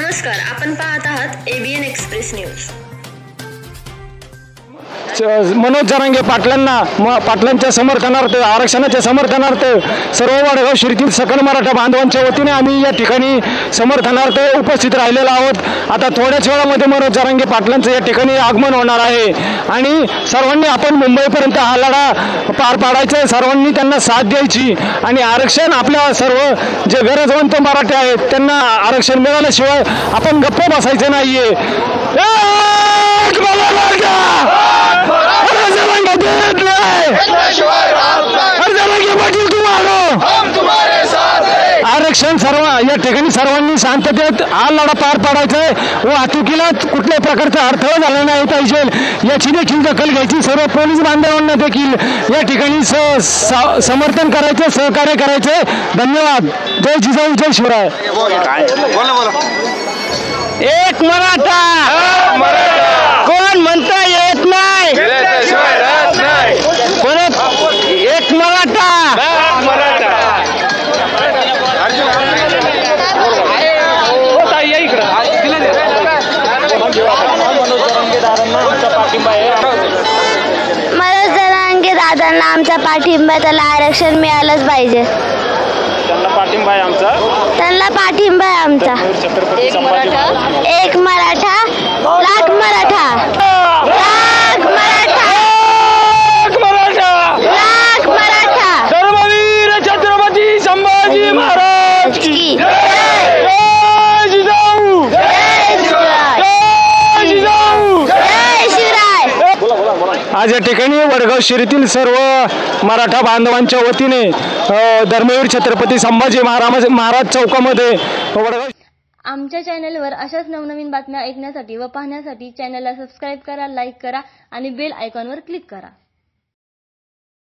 नमस्कार, आपण पाहत आहात ABN express news. Manoj Jarange पाटलांच्या समर्थनार्थ आरक्षणाच्या समर्थनार्थ सर्व वडगाव शिरीतील सकल मराठा बांधवांच्या वतीने आम्ही या ठिकाणी समर्थनार्थ उपस्थित राहिलेलो आहोत। आता थोड्याच वेळामध्ये मनोज जरांगे पाटलांचं या ठिकाणी आगमन होणार आहे आणि सर्वांनी आपण मुंबईपर्यंत हा लढा पार पाडायचा, सर्वांनी त्यांना साथ द्यायची आणि आरक्षण आपल्या सर्व जे गरजवंत मराठे आहेत त्यांना आरक्षण मिळाल्याशिवाय आपण गप्प बसायचं नाहीये। आरक्षण सर्व या ठिकाणी सर्वांनी शांततेत हा लढा पार पाडायचा आहे। वाहतुकीला कुठल्याही प्रकारचा अडथळा झाला नाही पाहिजे याची देखील दखल घ्यायची। सर्व पोलीस बांधवांना देखील या ठिकाणी समर्थन करायचं, सहकार्य करायचं। धन्यवाद। जय जिजाऊ, जय शिवराय। एक मराठा कोण म्हणता येत नाही, एक मराठा मनोज जरांगे दादांना आमचा पाठिंबा, त्याला आरक्षण मिळालंच पाहिजे। त्यांना पाठिंबा आहे आमचा, त्यांना पाठिंबा आहे आमचा। एक मराठा लाख मराठा, लाख मराठा, लाख मराठा। धर्मवीर छत्रपती संभाजी महाराज की जय। जिजाऊ, जिजाऊ, जय शिवराय। आज या ठिकाणी वडगाव शिरीतील सर्व मराठा बांधवांच्या वतीने धर्मवीर छत्रपती संभाजी महाराज चौकामध्ये वडगाव। आमच्या चॅनलवर अशाच नवनवीन बातम्या ऐकण्यासाठी व पाहण्यासाठी चॅनलला सबस्क्राईब करा, लाईक करा आणि बेल आयकॉनवर क्लिक करा।